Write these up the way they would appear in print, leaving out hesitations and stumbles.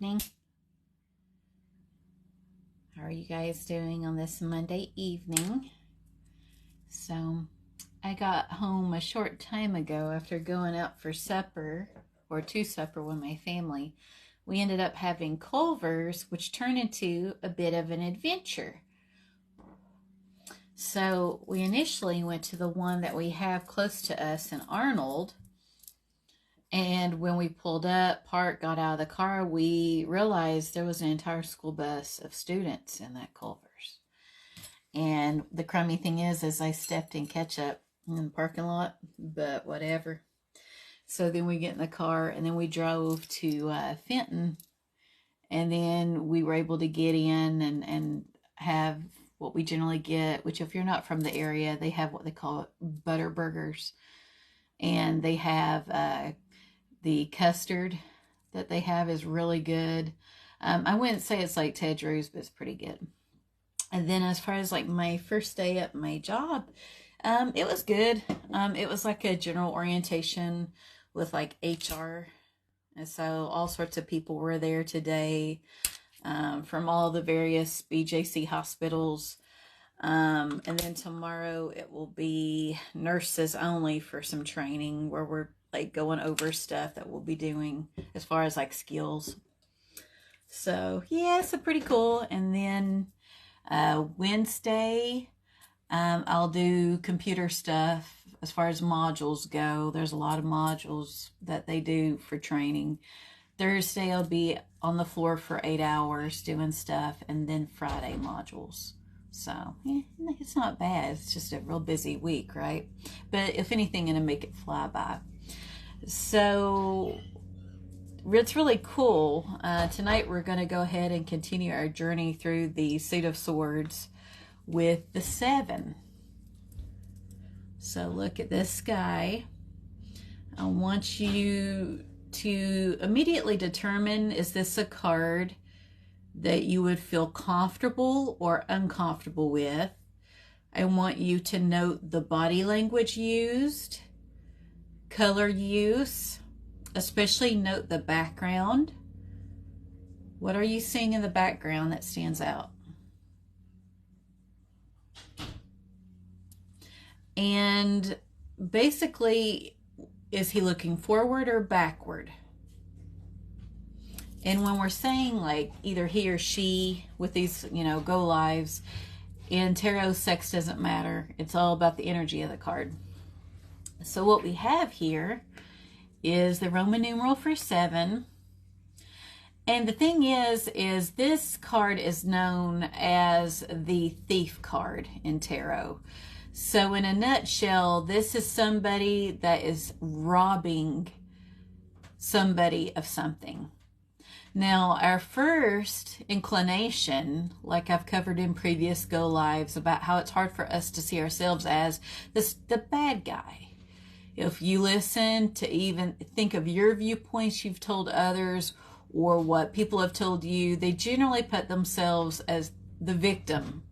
evening. How are you guys doing on this Monday evening? So, I got home a short time ago after going out for supper, or to supper with my family. We ended up having Culver's, which turned into a bit of an adventure. So, we initially went to the one that we have close to us in Arnold. And when we pulled up, got out of the car, we realized there was an entire school bus of students in that Culver's. And the crummy thing is I stepped in ketchup in the parking lot, but whatever. So then we get in the car and then we drove to Fenton. And then we were able to get in and have what we generally get, which if you're not from the area, they have what they call butter burgers. And they have the custard that they have is really good. I wouldn't say it's like Ted Drew's, but it's pretty good. And then as far as like my first day at my job, it was good. It was like a general orientation with like HR. And so all sorts of people were there today from all the various BJC hospitals. And then tomorrow it will be nurses only for some training where we're like going over stuff that we'll be doing as far as like skills. So yeah, it's pretty cool. And then Wednesday, I'll do computer stuff as far as modules go. There's a lot of modules that they do for training. Thursday, I'll be on the floor for 8 hours doing stuff, and then Friday modules. So, yeah, it's not bad. It's just a real busy week, right? But if anything, it'll make it fly by. So, it's really cool. Tonight, we're going to go ahead and continue our journey through the Suit of Swords with the 7. So, look at this guy. I want you to immediately determine, is this a card that you would feel comfortable or uncomfortable with? I want you to note the body language used, color use, especially note the background. What are you seeing in the background that stands out? And basically, is he looking forward or backward? And when we're saying like either he or she with these, go lives, in tarot, sex doesn't matter. It's all about the energy of the card. So what we have here is the Roman numeral for 7. And the thing is this card is known as the Thief card in tarot. So in a nutshell, this is somebody that is robbing somebody of something. Now, our first inclination, like I've covered in previous Go Lives, about how it's hard for us to see ourselves as the bad guy. If you listen to even think of your viewpoints you've told others or what people have told you, they generally put themselves as the victim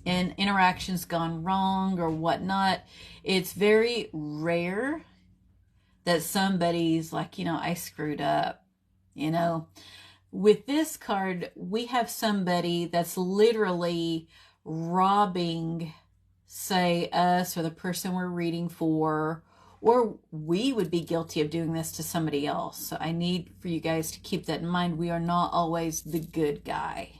in interactions gone wrong or whatnot. It's very rare that somebody's like, I screwed up. With this card, we have somebody that's literally robbing, say, us or the person we're reading for, or we would be guilty of doing this to somebody else. So I need for you guys to keep that in mind. We are not always the good guy.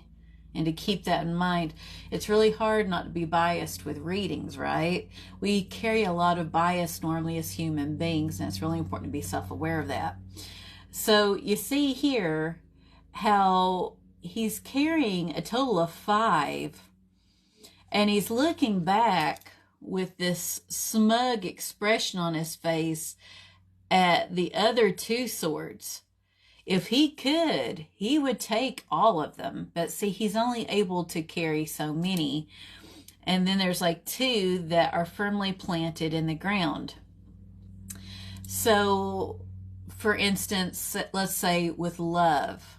And to keep that in mind, it's really hard not to be biased with readings, right? We carry a lot of bias normally as human beings, and it's really important to be self-aware of that. So you see here how he's carrying a total of 5, and he's looking back with this smug expression on his face at the other 2 swords. If he could, he would take all of them. But see, he's only able to carry so many. And then there's like 2 that are firmly planted in the ground. So, for instance, let's say with love,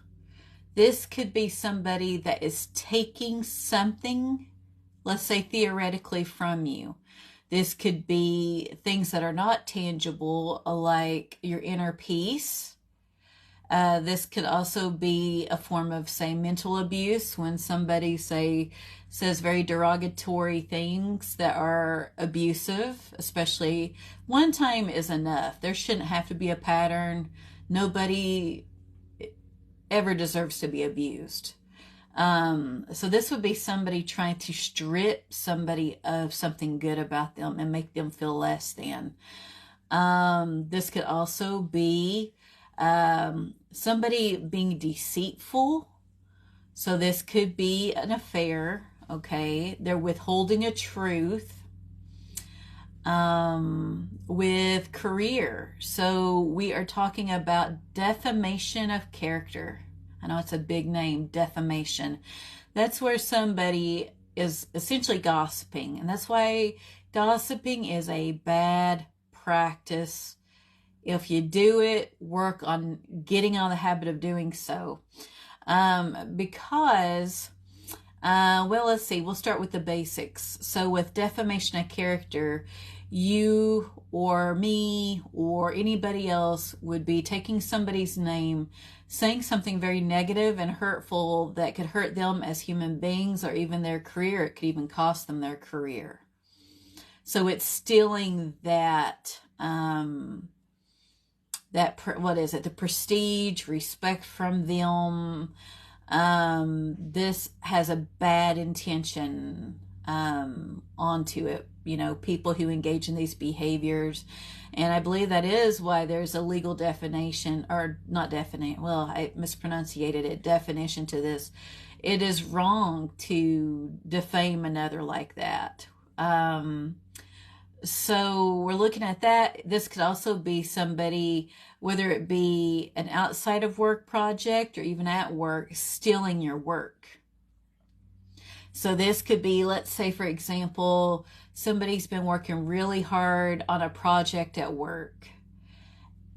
this could be somebody that is taking something, let's say theoretically, from you. This could be things that are not tangible, like your inner peace. This could also be a form of, say, mental abuse when somebody, say, says very derogatory things that are abusive, especially one time is enough. There shouldn't have to be a pattern. Nobody ever deserves to be abused. So this would be somebody trying to strip somebody of something good about them and make them feel less than. This could also be somebody being deceitful. So this could be an affair, okay? They're withholding a truth. With career. So we are talking about defamation of character. I know it's a big name, defamation. That's where somebody is essentially gossiping. And that's why gossiping is a bad practice. If you do it, work on getting out of the habit of doing so. Because, well, let's see, we'll start with the basics. So with defamation of character, you or me or anybody else would be taking somebody's name, saying something very negative and hurtful that could hurt them as human beings or even their career. It could even cost them their career. So it's stealing that, what is it? The prestige, respect from them. This has a bad intention onto it, you know, people who engage in these behaviors. And I believe that is why there's a legal definition, or not definition, well, I mispronunciated it, definition to this. It is wrong to defame another like that. So we're looking at that. This could also be somebody, whether it be an outside of work project or even at work, stealing your work. So this could be, let's say, for example, somebody's been working really hard on a project at work.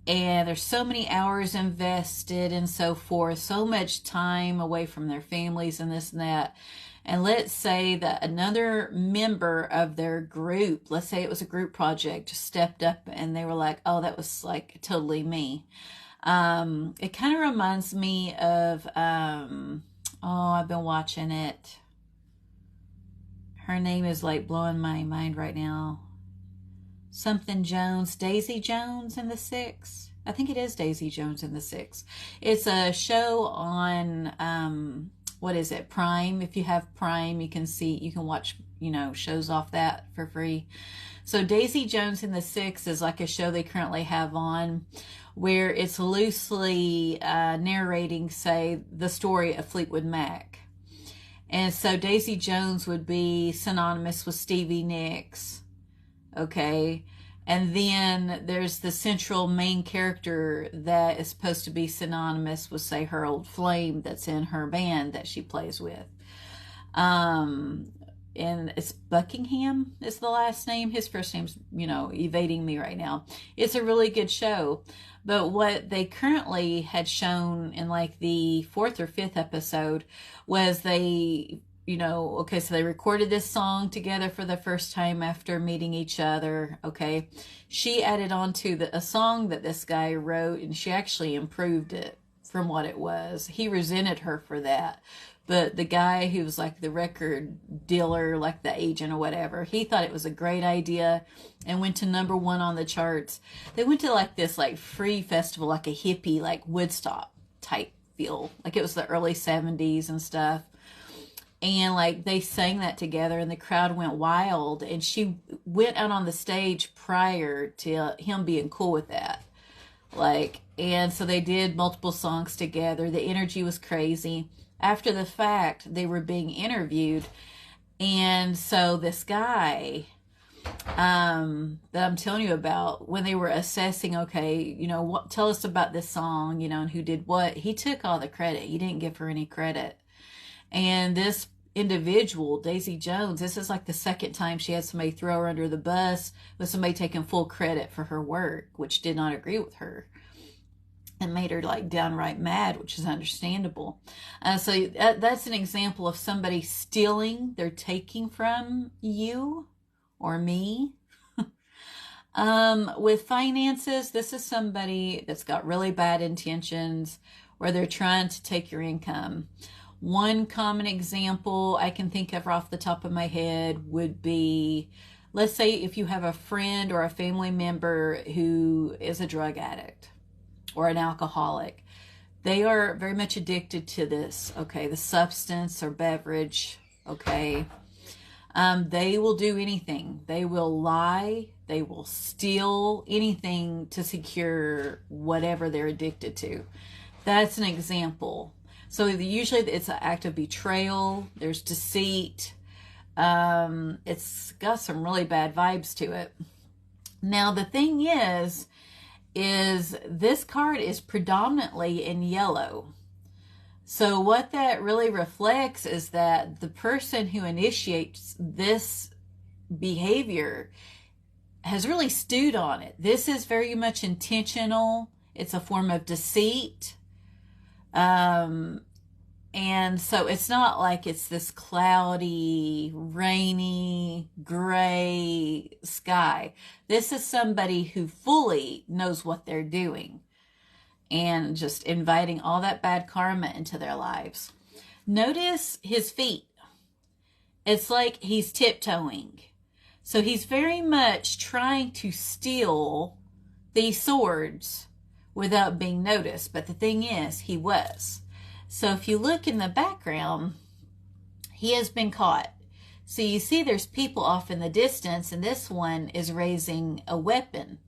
And there's so many hours invested and so forth, so much time away from their families and this and that. And let's say that another member of their group, let's say it was a group project, stepped up and they were like, oh, that was like totally me. It kind of reminds me of, oh, I've been watching it. Her name is like blowing my mind right now. Something Jones, Daisy Jones and the Six. I think it is Daisy Jones and the Six. It's a show on, what is it, Prime. If you have Prime, you can watch, you know, shows off that for free. So Daisy Jones and the Six is like a show they currently have on where it's loosely narrating, say, the story of Fleetwood Mac. And so Daisy Jones would be synonymous with Stevie Nicks, okay? And then there's the central main character that is supposed to be synonymous with, say, her old flame that's in her band that she plays with. And it's Buckingham is the last name. His first name's, you know, evading me right now. It's a really good show. But what they currently had shown in like the 4th or 5th episode was they, you know, okay, so they recorded this song together for the first time after meeting each other, okay. She added on to a song that this guy wrote, and she actually improved it from what it was. He resented her for that. But the guy who was like the record dealer, like the agent or whatever, he thought it was a great idea and went to #1 on the charts. They went to like this like free festival, like a hippie, like Woodstock type feel. Like it was the early 70s and stuff. And like they sang that together and the crowd went wild. And she went out on the stage prior to him being cool with that. Like, and so they did multiple songs together. The energy was crazy. After the fact, they were being interviewed. And so this guy that I'm telling you about, when they were assessing, okay, you know, tell us about this song, you know, and who did what, he took all the credit. He didn't give her any credit. And this individual, Daisy Jones, this is like the second time she had somebody throw her under the bus with somebody taking full credit for her work, which did not agree with her. And made her like downright mad, which is understandable. So that's an example of somebody stealing, they're taking from you or me. With finances, this is somebody that's got really bad intentions where they're trying to take your income. One common example I can think of off the top of my head would be, let's say if you have a friend or a family member who is a drug addict or an alcoholic. They are very much addicted to this, okay, the substance or beverage, okay. They will do anything. They will lie. They will steal anything to secure whatever they're addicted to. That's an example. So usually it's an act of betrayal. There's deceit. It's got some really bad vibes to it. Now, the thing is this card is predominantly in yellow. So what that really reflects is that the person who initiates this behavior has really stewed on it. This is very much intentional. It's a form of deceit. And so it's not like it's this cloudy, rainy, gray sky. This is somebody who fully knows what they're doing and just inviting all that bad karma into their lives. Notice his feet. It's like he's tiptoeing. So he's very much trying to steal these swords without being noticed. But the thing is, he was. So if you look in the background, he has been caught. So you see there's people off in the distance, and this one is raising a weapon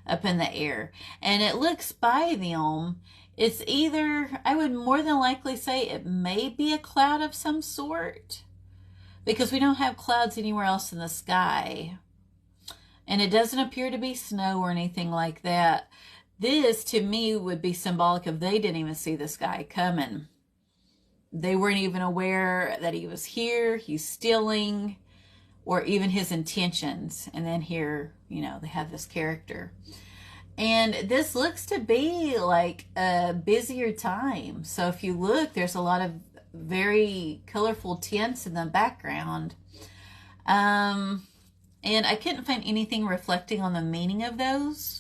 up in the air. And it looks by them, it's either, I would more than likely say it may be a cloud of some sort, because we don't have clouds anywhere else in the sky. And it doesn't appear to be snow or anything like that. This, to me, would be symbolic of they didn't even see this guy coming. They weren't even aware that he was here, he's stealing, or even his intentions. And then here, you know, they have this character. And this looks to be like a busier time. So if you look, there's a lot of very colorful tints in the background. And I couldn't find anything reflecting on the meaning of those.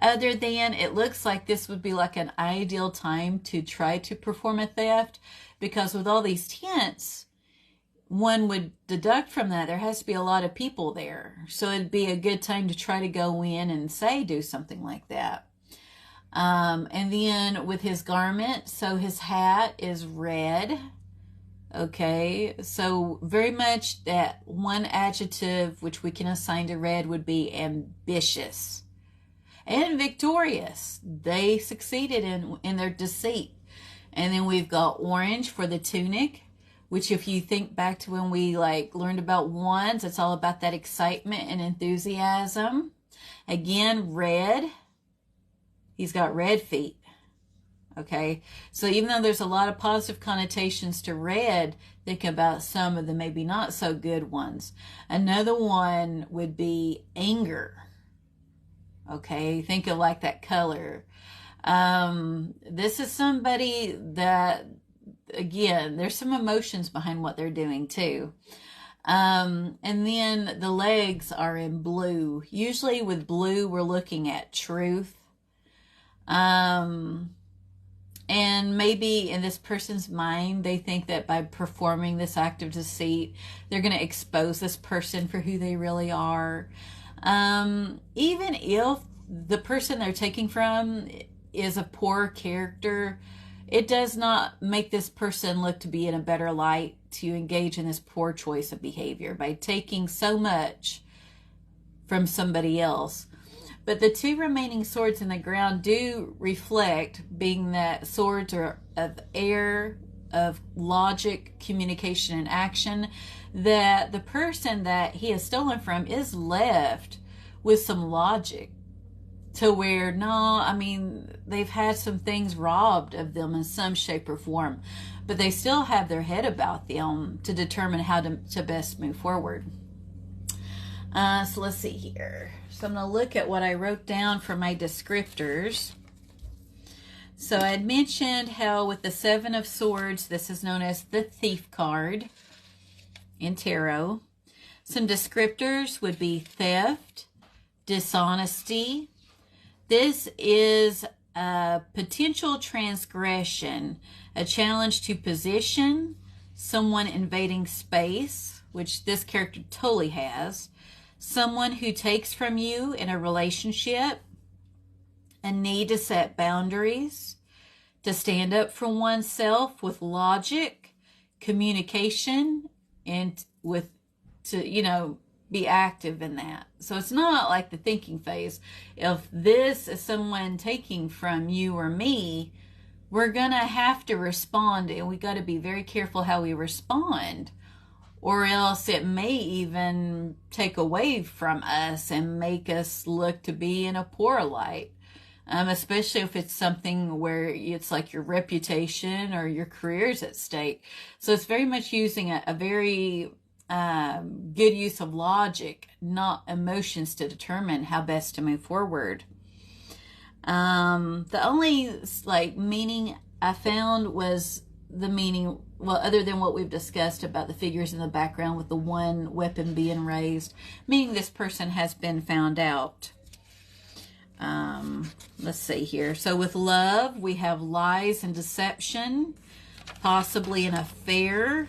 Other than it looks like this would be like an ideal time to try to perform a theft, because with all these tints, one would deduct from that there has to be a lot of people there. So it'd be a good time to try to go in and do something like that. And then with his garment, so his hat is red. Okay, so very much that one adjective which we can assign to red would be ambitious and victorious. They succeeded in their deceit. And then we've got orange for the tunic, which if you think back to when we learned about wands, it's all about that excitement and enthusiasm. Again, red. He's got red feet. Okay, so even though there's a lot of positive connotations to red, think about some of the maybe not so good ones. Another one would be anger. Okay, think of like that color. This is somebody that, again, there's some emotions behind what they're doing too. And then the legs are in blue. Usually with blue, we're looking at truth. And maybe in this person's mind, they think that by performing this act of deceit, they're going to expose this person for who they really are. Even if the person they're taking from is a poor character, it does not make this person look to be in a better light to engage in this poor choice of behavior by taking so much from somebody else. But the two remaining swords in the ground do reflect, being that swords are of air, of logic, communication, and action, that the person that he has stolen from is left with some logic to where, they've had some things robbed of them in some shape or form, but they still have their head about them to determine how to best move forward. So let's see here. So I'm going to look at what I wrote down for my descriptors. So I had mentioned how with the Seven of Swords, this is known as the Thief card in tarot. Some descriptors would be theft, dishonesty. This is a potential transgression, a challenge to position, someone invading space, which this character totally has, someone who takes from you in a relationship, a need to set boundaries, to stand up for oneself with logic, communication, and be active in that. So it's not like the thinking phase. If this is someone taking from you or me, we're going to have to respond, and we got to be very careful how we respond, or else it may even take away from us and make us look to be in a poor light. Especially if it's something where it's like your reputation or your career's at stake. So it's very much using a very good use of logic, not emotions, to determine how best to move forward. The only meaning I found was the meaning, well, other than what we've discussed about the figures in the background with the one weapon being raised, meaning this person has been found out. Let's see here. So with love, we have lies and deception, possibly an affair.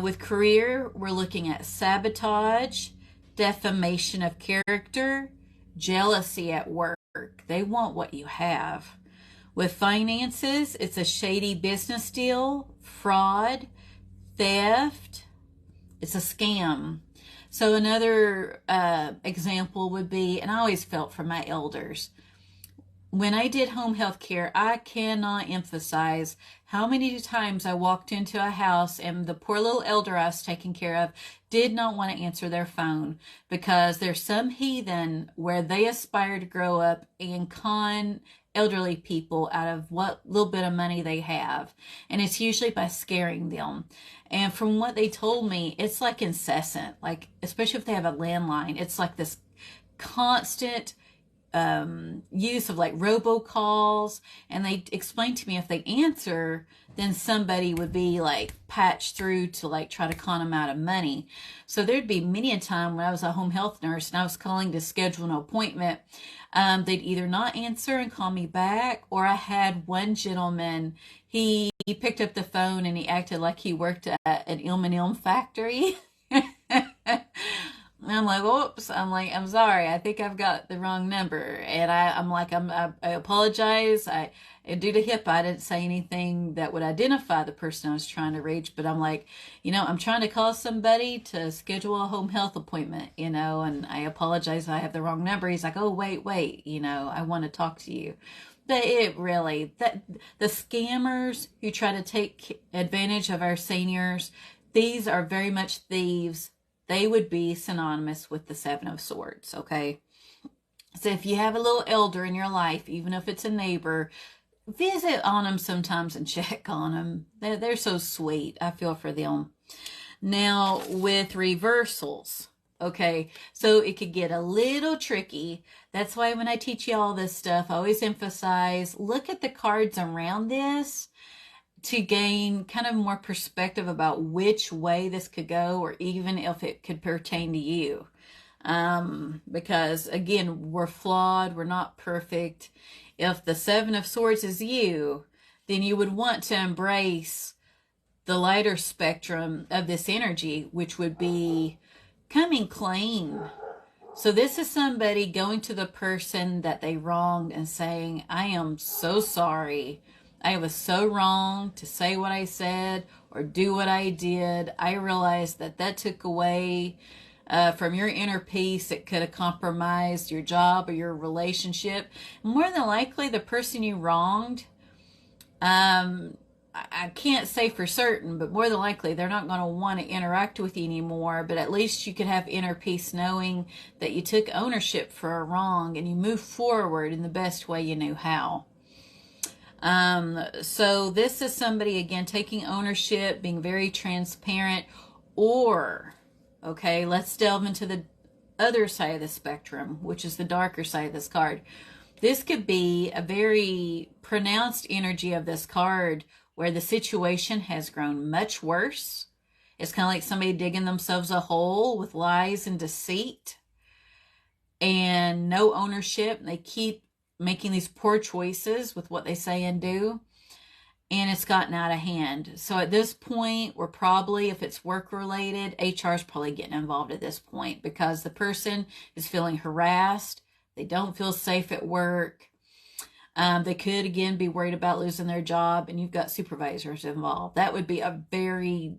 With career, we're looking at sabotage, defamation of character, jealousy at work. They want what you have. With finances, it's a shady business deal, fraud, theft. It's a scam. So another example would be, and I always felt for my elders, when I did home health care, I cannot emphasize how many times I walked into a house and the poor little elder I was taking care of did not want to answer their phone because there's some heathen where they aspire to grow up and con elderly people out of what little bit of money they have. And it's usually by scaring them. And from what they told me, it's like incessant, like especially if they have a landline, it's like this constant use of like robocalls. And they explained to me if they answer, then somebody would be like patched through to like try to con them out of money. So there'd be many a time when I was a home health nurse and I was calling to schedule an appointment, they'd either not answer and call me back, or I had one gentleman, he picked up the phone and he acted like he worked at an M&M factory. I'm like, oops. I'm like, I'm sorry. I think I've got the wrong number. And I apologize. Due to HIPAA, I didn't say anything that would identify the person I was trying to reach. But I'm like, I'm trying to call somebody to schedule a home health appointment, and I apologize. I have the wrong number. He's like, oh, wait, I want to talk to you. But the scammers who try to take advantage of our seniors, these are very much thieves. They would be synonymous with the Seven of Swords, okay? So if you have a little elder in your life, even if it's a neighbor, visit on them sometimes and check on them. They're so sweet. I feel for them. Now, with reversals, okay, so it could get a little tricky. That's why when I teach you all this stuff, I always emphasize, look at the cards around this to gain kind of more perspective about which way this could go, or even if it could pertain to you. Because again, we're flawed, we're not perfect. If the Seven of Swords is you, then you would want to embrace the lighter spectrum of this energy, which would be coming clean. So this is somebody going to the person that they wronged and saying, I am so sorry. I was so wrong to say what I said or do what I did. I realized that took away from your inner peace. It could have compromised your job or your relationship. More than likely, the person you wronged, I can't say for certain, but more than likely, they're not going to want to interact with you anymore. But at least you could have inner peace knowing that you took ownership for a wrong and you moved forward in the best way you knew how. So this is somebody, again, taking ownership, being very transparent, or, okay, let's delve into the other side of the spectrum, which is the darker side of this card. This could be a very pronounced energy of this card where the situation has grown much worse. It's kind of like somebody digging themselves a hole with lies and deceit. and no ownership. They keep making these poor choices with what they say and do, and it's gotten out of hand. So at this point, we're probably, if it's work related, HR is probably getting involved at this point, because the person is feeling harassed. They don't feel safe at work. They could, again, be worried about losing their job, and you've got supervisors involved. That would be a very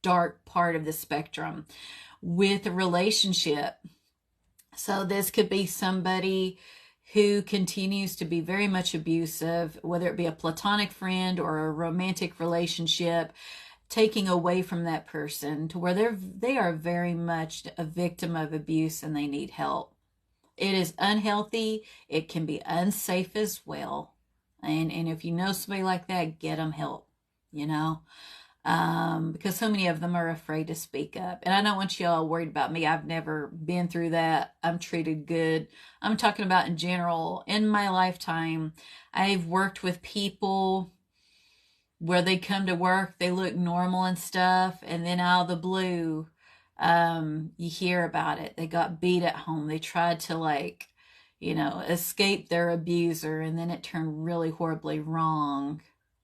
dark part of the spectrum. With a relationship, so this could be somebody who continues to be very much abusive, whether it be a platonic friend or a romantic relationship, taking away from that person to where they are very much a victim of abuse and they need help. It is unhealthy. It can be unsafe as well. And if you know somebody like that, get them help, you know, because so many of them are afraid to speak up. And I don't want you all worried about me. I've never been through that. I'm treated good. I'm talking about in general. In my lifetime, I've worked with people where they come to work, they look normal and stuff, and then out of the blue, you hear about it. They got beat at home. They tried to, like, you know, escape their abuser, and then it turned really horribly wrong.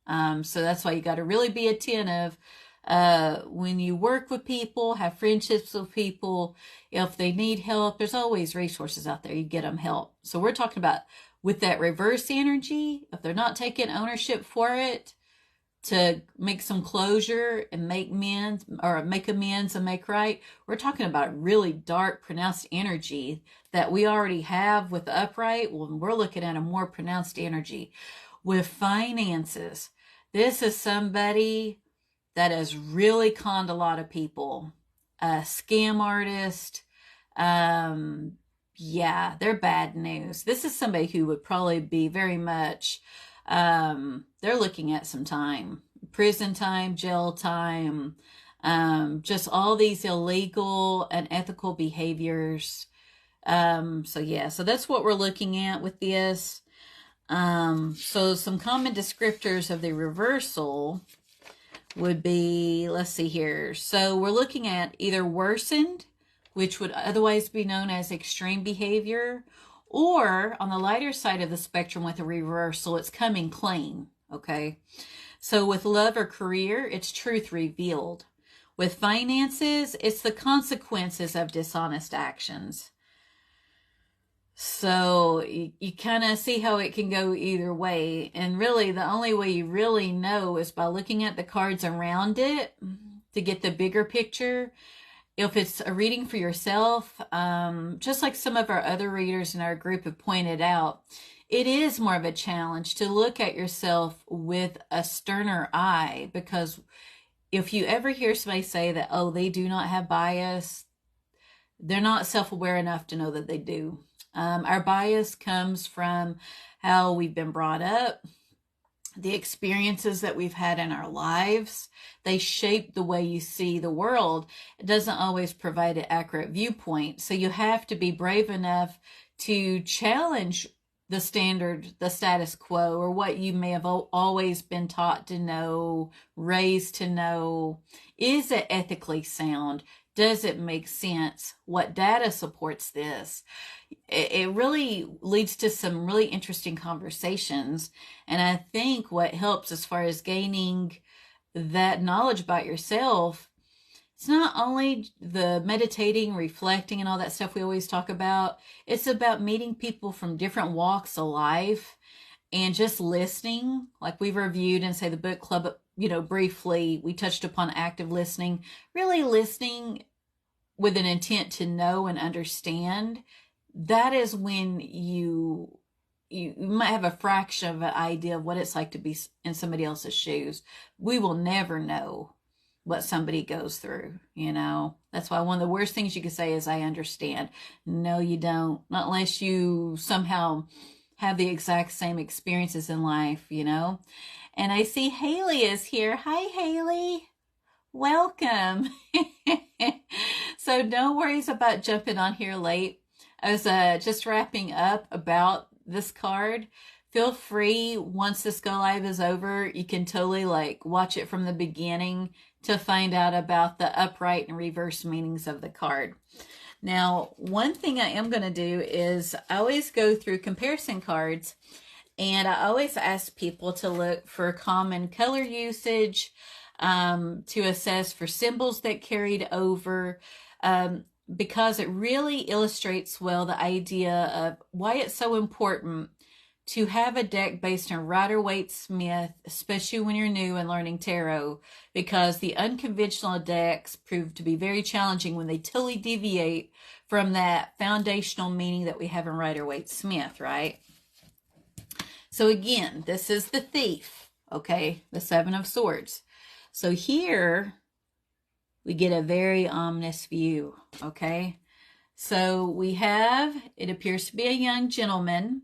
So that's why you got to really be attentive when you work with people, have friendships with people. If they need help, there's always resources out there. You get them help. So we're talking about with that reverse energy, if they're not taking ownership for it, to make some closure and make amends and make right. We're talking about really dark, pronounced energy that we already have with the upright. Well, we're looking at a more pronounced energy with finances. This is somebody that has really conned a lot of people. A scam artist. Yeah, they're bad news. This is somebody who would probably be very much, they're looking at some time, prison time, jail time, just all these illegal and ethical behaviors. So yeah, so that's what we're looking at with this. So some common descriptors of the reversal would be, let's see here. So we're looking at either worsened, which would otherwise be known as extreme behavior, or on the lighter side of the spectrum with a reversal, it's coming clean, okay? So with love or career, it's truth revealed. With finances, it's the consequences of dishonest actions. So you kind of see how it can go either way. And really, the only way you really know is by looking at the cards around it to get the bigger picture. If it's a reading for yourself, just like some of our other readers in our group have pointed out, it is more of a challenge to look at yourself with a sterner eye, because if you ever hear somebody say that, oh, they do not have bias, they're not self-aware enough to know that they do. Our bias comes from how we've been brought up, the experiences that we've had in our lives. They shape the way you see the world. It doesn't always provide an accurate viewpoint. So you have to be brave enough to challenge the standard, the status quo, or what you may have always been taught to know, raised to know. Is it ethically sound? Does it make sense? What data supports this? It really leads to some really interesting conversations. And I think what helps as far as gaining that knowledge about yourself, it's not only the meditating, reflecting, and all that stuff we always talk about. It's about meeting people from different walks of life and just listening. Like we've reviewed and say the book club, you know, briefly, we touched upon active listening, really listening with an intent to know and understand. That is when you might have a fraction of an idea of what it's like to be in somebody else's shoes. We will never know what somebody goes through, you know. That's why one of the worst things you can say is, I understand. No, you don't. Not unless you somehow have the exact same experiences in life, you know. And I see Haley is here. Hi, Haley. Welcome. So no worries about jumping on here late. I was just wrapping up about this card. Feel free, once this go live is over, you can totally like watch it from the beginning to find out about the upright and reverse meanings of the card. Now, one thing I am going to do is I always go through comparison cards, and I always ask people to look for common color usage, to assess for symbols that carried over, because it really illustrates well the idea of why it's so important to have a deck based on Rider-Waite-Smith, especially when you're new and learning tarot, because the unconventional decks prove to be very challenging when they totally deviate from that foundational meaning that we have in Rider-Waite-Smith, right? So again, this is the Thief, okay? The Seven of Swords. So here we get a very ominous view, okay? So we have, it appears to be a young gentleman.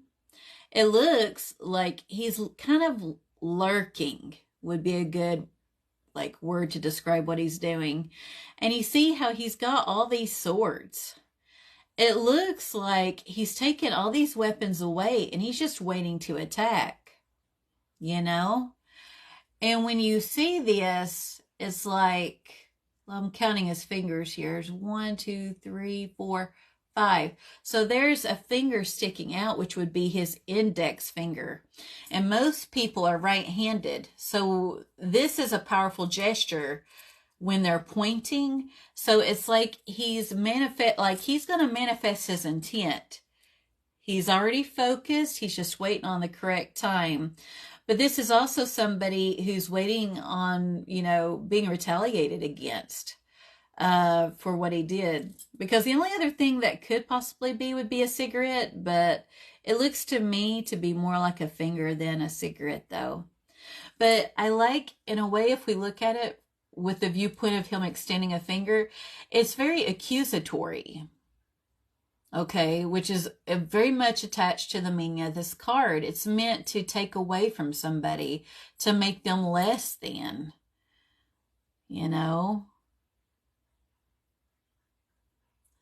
It looks like he's kind of lurking, would be a good word to describe what he's doing. And you see how he's got all these swords. It looks like he's taken all these weapons away and he's just waiting to attack, you know? And when you see this, it's like, I'm counting his fingers here. There's 1, 2, 3, 4, 5. So there's a finger sticking out, which would be his index finger. And most people are right-handed. So this is a powerful gesture when they're pointing. So it's like he's going to manifest his intent. He's already focused. He's just waiting on the correct time. But this is also somebody who's waiting on, being retaliated against for what he did. Because the only other thing that could possibly be would be a cigarette, but it looks to me to be more like a finger than a cigarette, though. But I like, in a way, if we look at it with the viewpoint of him extending a finger, it's very accusatory. Okay, which is very much attached to the meaning of this card. It's meant to take away from somebody, to make them less than,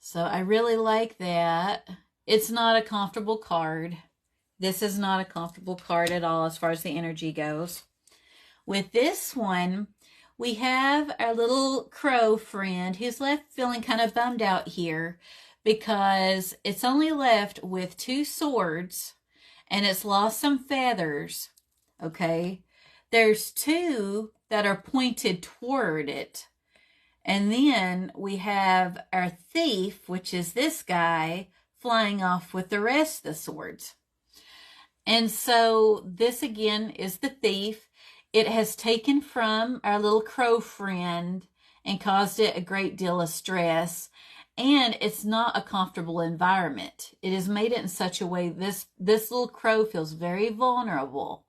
So I really like that. It's not a comfortable card. This is not a comfortable card at all as far as the energy goes. With this one, we have our little crow friend who's left feeling kind of bummed out here, because it's only left with 2 swords and it's lost some feathers, okay? There's 2 that are pointed toward it. And then we have our thief, which is this guy, flying off with the rest of the swords. And so this again is the thief. It has taken from our little crow friend and caused it a great deal of stress. And it's not a comfortable environment. It has made it in such a way this little crow feels very vulnerable.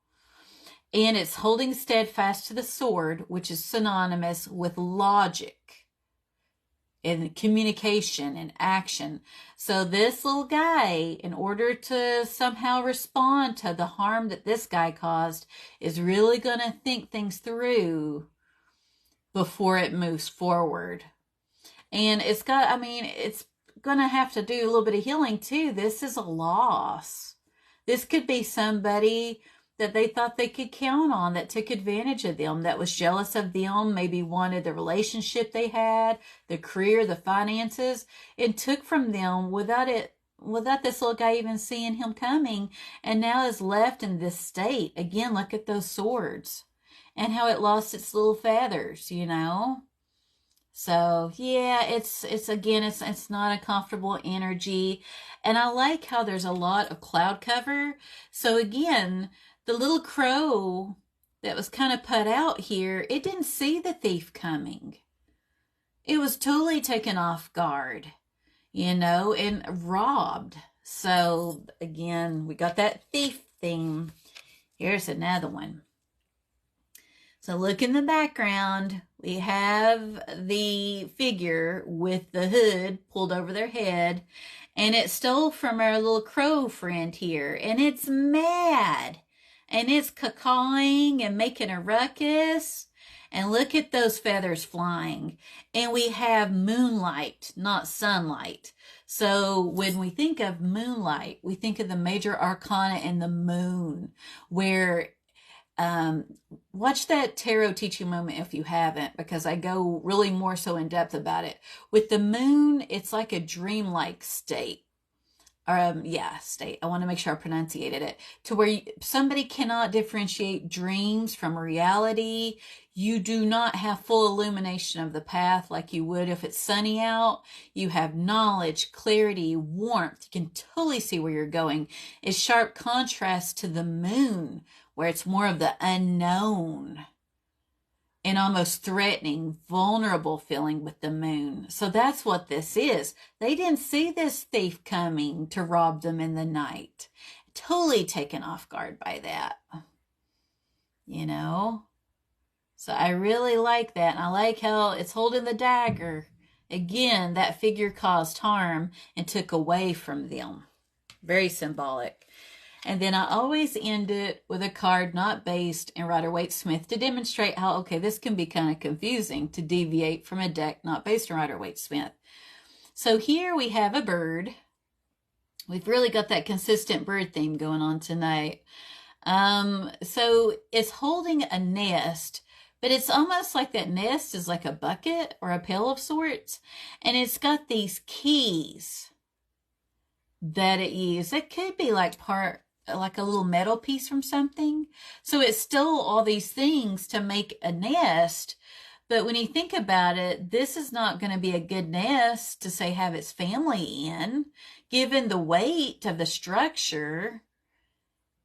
And it's holding steadfast to the sword, which is synonymous with logic and communication and action. So this little guy, in order to somehow respond to the harm that this guy caused, is really going to think things through before it moves forward. And it's going to have to do a little bit of healing too. This is a loss. This could be somebody that they thought they could count on, that took advantage of them, that was jealous of them, maybe wanted the relationship they had, the career, the finances, and took from them without this little guy even seeing him coming, and now is left in this state. Again, look at those swords and how it lost its little feathers, So yeah, it's not a comfortable energy. And I like how there's a lot of cloud cover. So again, the little crow that was kind of put out here, it didn't see the thief coming. It was totally taken off guard, and robbed. So again, we got that thief theme. Here's another one. So look in the background. We have the figure with the hood pulled over their head, and it stole from our little crow friend here, and it's mad, and it's cawing and making a ruckus, and look at those feathers flying. And we have moonlight, not sunlight. So when we think of moonlight, we think of the major arcana and the moon, where watch that tarot teaching moment if you haven't, because I go really more so in depth about it. With the moon, it's like a dreamlike state. State. I want to make sure I pronunciated it to where somebody cannot differentiate dreams from reality. You do not have full illumination of the path like you would if it's sunny out. You have knowledge, clarity, warmth. You can totally see where you're going. It's sharp contrast to the moon, where it's more of the unknown and almost threatening, vulnerable feeling with the moon. So that's what this is. They didn't see this thief coming to rob them in the night. Totally taken off guard by that. You know? So I really like that. And I like how it's holding the dagger. Again, that figure caused harm and took away from them. Very symbolic. And then I always end it with a card not based in Rider-Waite-Smith to demonstrate how, okay, this can be kind of confusing to deviate from a deck not based in Rider-Waite-Smith. So here we have a bird. We've really got that consistent bird theme going on tonight. So it's holding a nest, but it's almost like that nest is like a bucket or a pail of sorts. And it's got these keys that it uses. It could be like a little metal piece from something. So it stole all these things to make a nest. But when you think about it, this is not going to be a good nest to say have its family in, given the weight of the structure.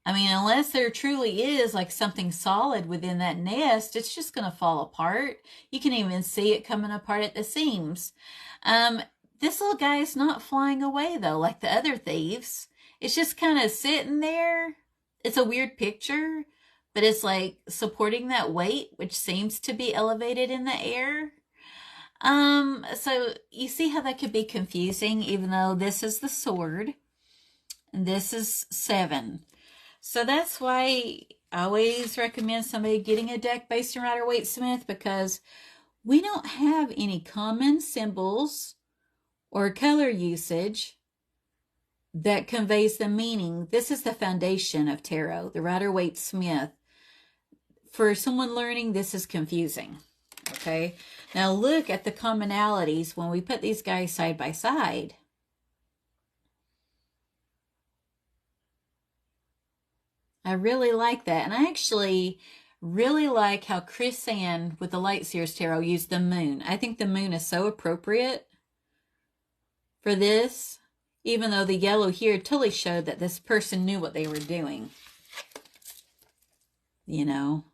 I mean, unless there truly is like something solid within that nest, it's just going to fall apart. You can even see it coming apart at the seams. This little guy is not flying away though, like the other thieves. It's just kind of sitting there. It's a weird picture, but it's like supporting that weight, which seems to be elevated in the air. So you see how that could be confusing, even though this is the sword and this is 7. So that's why I always recommend somebody getting a deck based in Rider-Waite-Smith, because we don't have any common symbols or color usage that conveys the meaning. This is the foundation of tarot, the Rider-Waite-Smith. For someone learning, this is confusing. Okay, now look at the commonalities when we put these guys side by side. I really like that. And I actually really like how Chris Ann with the Light Seers Tarot used the moon. I think the moon is so appropriate for this, even though the yellow here totally showed that this person knew what they were doing. You know,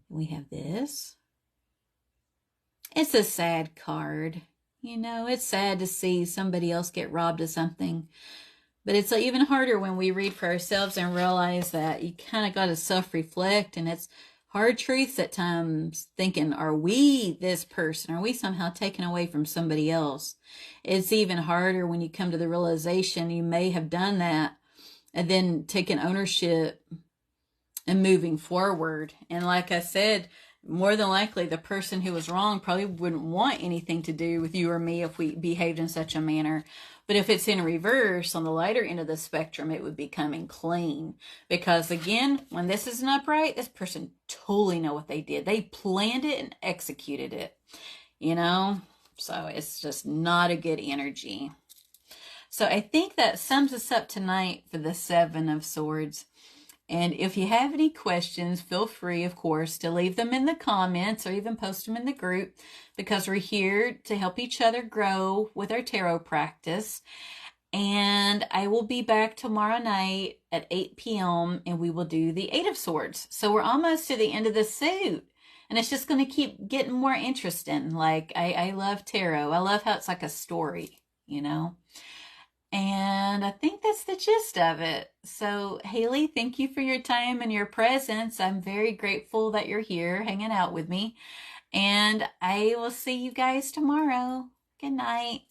we have this. It's a sad card. You know, it's sad to see somebody else get robbed of something. But it's even harder when we read for ourselves and realize that you kind of got to self-reflect, and it's hard truths at times, thinking, are we this person? Are we somehow taken away from somebody else? It's even harder when you come to the realization you may have done that and then taking ownership and moving forward. And like I said, more than likely the person who was wrong probably wouldn't want anything to do with you or me if we behaved in such a manner. But if it's in reverse on the lighter end of the spectrum, it would be coming clean. Because again, when this is an upright, this person totally know what they did. They planned it and executed it, you know? So it's just not a good energy. So I think that sums us up tonight for the 7 of Swords. And if you have any questions, feel free, of course, to leave them in the comments or even post them in the group, because we're here to help each other grow with our tarot practice. And I will be back tomorrow night at 8 p.m. and we will do the 8 of Swords. So we're almost to the end of the suit. And it's just going to keep getting more interesting. Like, I love tarot. I love how it's like a story, you know? And I think that's the gist of it. So, Haley, thank you for your time and your presence. I'm very grateful that you're here hanging out with me. And I will see you guys tomorrow. Good night.